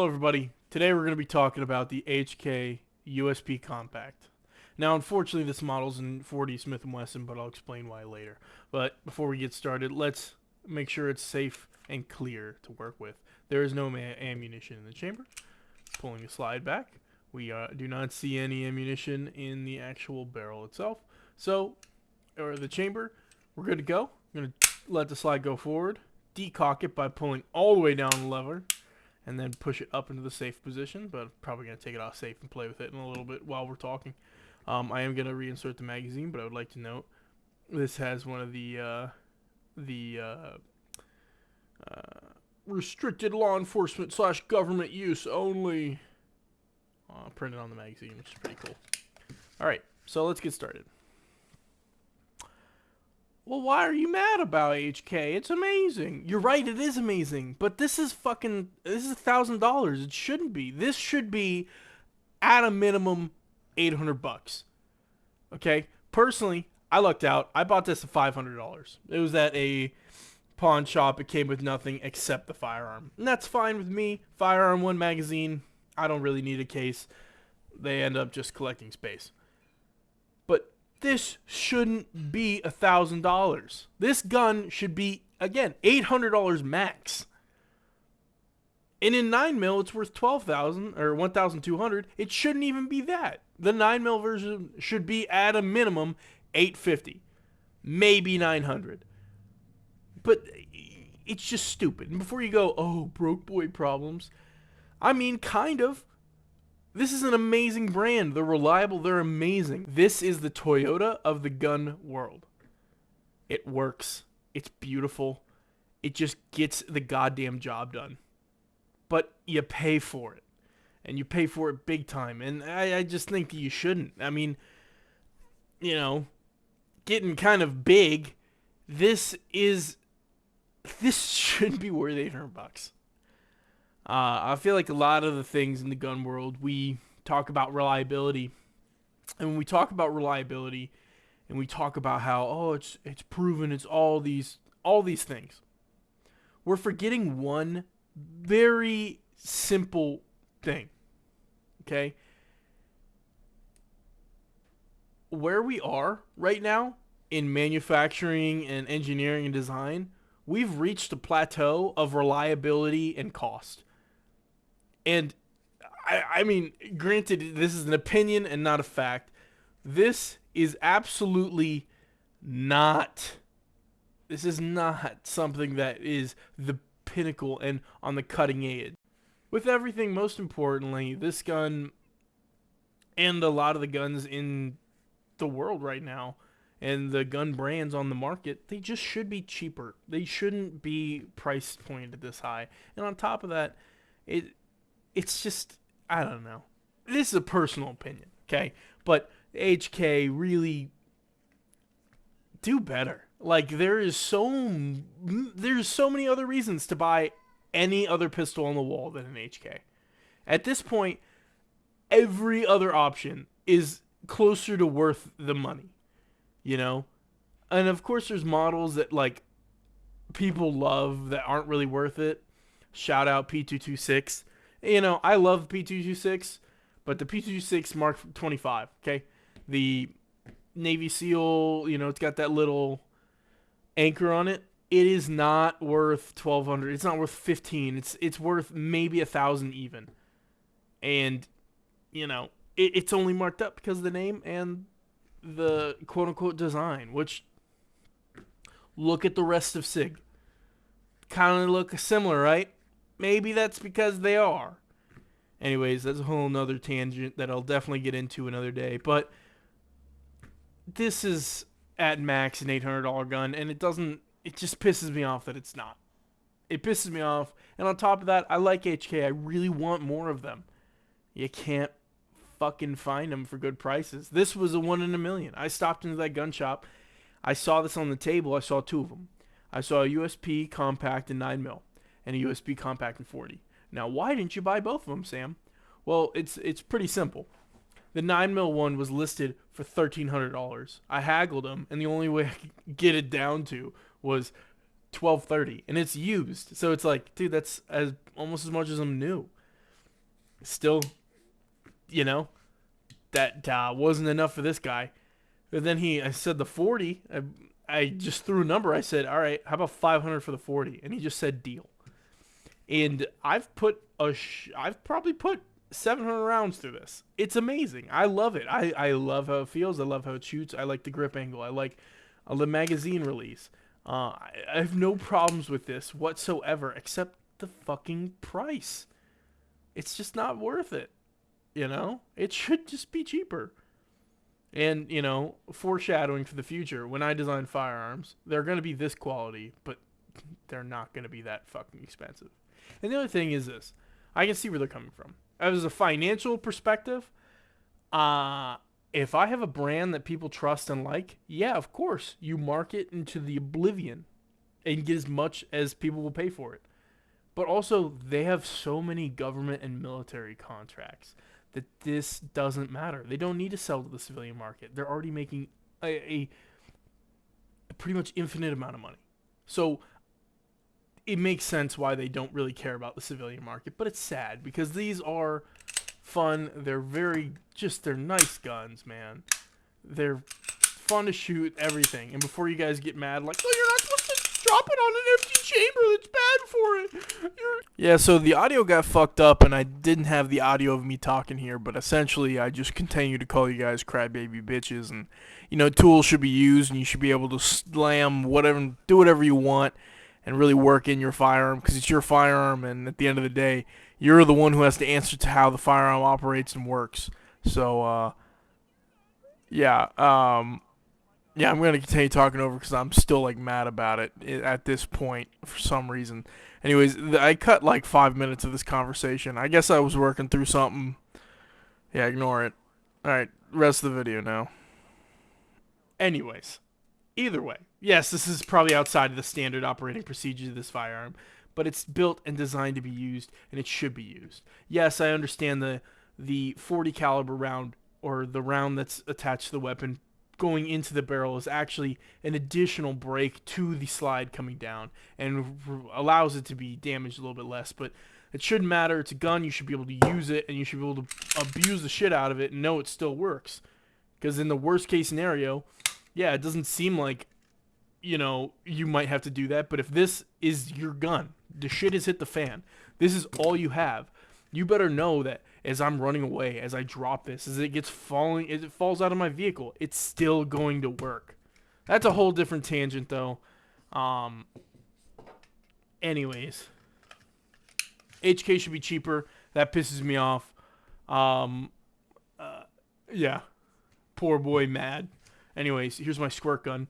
Hello everybody. Today we're going to be talking about the HK USP Compact. Now unfortunately this model's in 40 Smith & Wesson, but I'll explain why later. But before we get started, let's make sure it's safe and clear to work with. There is no ammunition in the chamber. Pulling the slide back, we do not see any ammunition in the actual barrel itself. So, or the chamber, we're good to go. I'm going to let the slide go forward, decock it by pulling all the way down the lever, and then push it up into the safe position, but I'm probably going to take it off safe and play with it in a little bit while we're talking. I am going to reinsert the magazine, but I would like to note this has one of the restricted law enforcement / government use only printed on the magazine, which is pretty cool. Alright, so let's get started. Well, why are you mad about HK? It's amazing. You're right, it is amazing. But this is $1,000. It shouldn't be. This should be, at a minimum, $800. Okay? Personally, I lucked out. I bought this at $500. It was at a pawn shop. It came with nothing except the firearm. And that's fine with me. Firearm 1 magazine. I don't really need a case. They end up just collecting space. But this shouldn't be $1,000. This gun should be, again, $800 max. And in 9mm, it's worth $12,000 or $1,200. It shouldn't even be that. The 9mm version should be at a minimum $850, maybe $900. But it's just stupid. And before you go, oh, broke boy problems, I mean, kind of. This is an amazing brand. They're reliable. They're amazing. This is the Toyota of the gun world. It works. It's beautiful. It just gets the goddamn job done. But you pay for it. And you pay for it big time. And I just think that you shouldn't. I mean, you know, getting kind of big, this shouldn't be worth $800. I feel like a lot of the things in the gun world, we talk about reliability. And when we talk about reliability and we talk about how, oh, it's proven, it's all these things, we're forgetting one very simple thing. Okay? Where we are right now in manufacturing and engineering and design, we've reached a plateau of reliability and cost. And I mean, granted, this is an opinion and not a fact. This is absolutely not. This is not something that is the pinnacle and on the cutting edge. With everything, most importantly, this gun and a lot of the guns in the world right now and the gun brands on the market, they just should be cheaper. They shouldn't be price pointed this high. And on top of that, it's just, I don't know. This is a personal opinion, okay? But HK really do better. Like, there's so many other reasons to buy any other pistol on the wall than an HK. At this point, every other option is closer to worth the money, you know? And of course there's models that, like, people love that aren't really worth it. Shout out P226. You know, I love P226, but the P226 Mark 25, okay? The Navy SEAL, you know, it's got that little anchor on it. It is not worth $1,200. It's not worth $1,500. It's worth maybe $1,000 even. And, you know, it's only marked up because of the name and the quote-unquote design, which, look at the rest of SIG. Kind of look similar, right? Maybe that's because they are. Anyways, that's a whole nother tangent that I'll definitely get into another day. But this is at max an $800 gun, and it just pisses me off that it's not. It pisses me off. And on top of that, I like HK. I really want more of them. You can't fucking find them for good prices. This was a 1 in a million. I stopped into that gun shop. I saw this on the table. I saw 2 of them. I saw a USP compact in 9mm. And a USB compact in 40. Now, why didn't you buy both of them, Sam? Well, it's pretty simple. The 9mm one was listed for $1,300. I haggled them, and the only way I could get it down to was $1,230, and it's used. So it's like, dude, that's almost as much as I'm new. Still, you know, that wasn't enough for this guy. But then I said the 40. I just threw a number. I said, all right, how about 500 for the 40? And he just said deal. And I've probably put 700 rounds through this. It's amazing. I love it. I love how it feels. I love how it shoots. I like the grip angle. I like the magazine release. I have no problems with this whatsoever, except the fucking price. It's just not worth it. You know? It should just be cheaper. And, you know, foreshadowing for the future, when I design firearms, they're going to be this quality, but they're not going to be that fucking expensive. And the other thing is this. I can see where they're coming from. As a financial perspective, if I have a brand that people trust and like, yeah, of course, you market into the oblivion and get as much as people will pay for it. But also, they have so many government and military contracts that this doesn't matter. They don't need to sell to the civilian market. They're already making a pretty much infinite amount of money. So it makes sense why they don't really care about the civilian market. But it's sad because these are fun. They're they're nice guns, man. They're fun to shoot, everything. And before you guys get mad, like, oh, you're not supposed to drop it on an empty chamber. That's bad for it. Yeah, so the audio got fucked up, and I didn't have the audio of me talking here, but essentially I just continue to call you guys crybaby bitches, and, you know, tools should be used, and you should be able to slam whatever, do whatever you want, and really work in your firearm, because it's your firearm, and at the end of the day, you're the one who has to answer to how the firearm operates and works. So, yeah, yeah, I'm going to continue talking over because I'm still, like, mad about it at this point for some reason. Anyways, I cut, like, 5 minutes of this conversation. I guess I was working through something. Yeah, ignore it. Alright, rest of the video now. Anyways, either way. Yes, this is probably outside of the standard operating procedures of this firearm, but it's built and designed to be used, and it should be used. Yes, I understand the 40 caliber round, or the round that's attached to the weapon, going into the barrel is actually an additional break to the slide coming down and allows it to be damaged a little bit less, but it shouldn't matter. It's a gun. You should be able to use it, and you should be able to abuse the shit out of it and know it still works. Because in the worst case scenario, yeah, it doesn't seem like, you know, you might have to do that, but if this is your gun, the shit has hit the fan, this is all you have, you better know that as I'm running away, as I drop this, as it falls out of my vehicle, it's still going to work. That's a whole different tangent, though. Anyways, HK should be cheaper. That pisses me off. Yeah. Poor boy mad. Anyways, here's my squirt gun.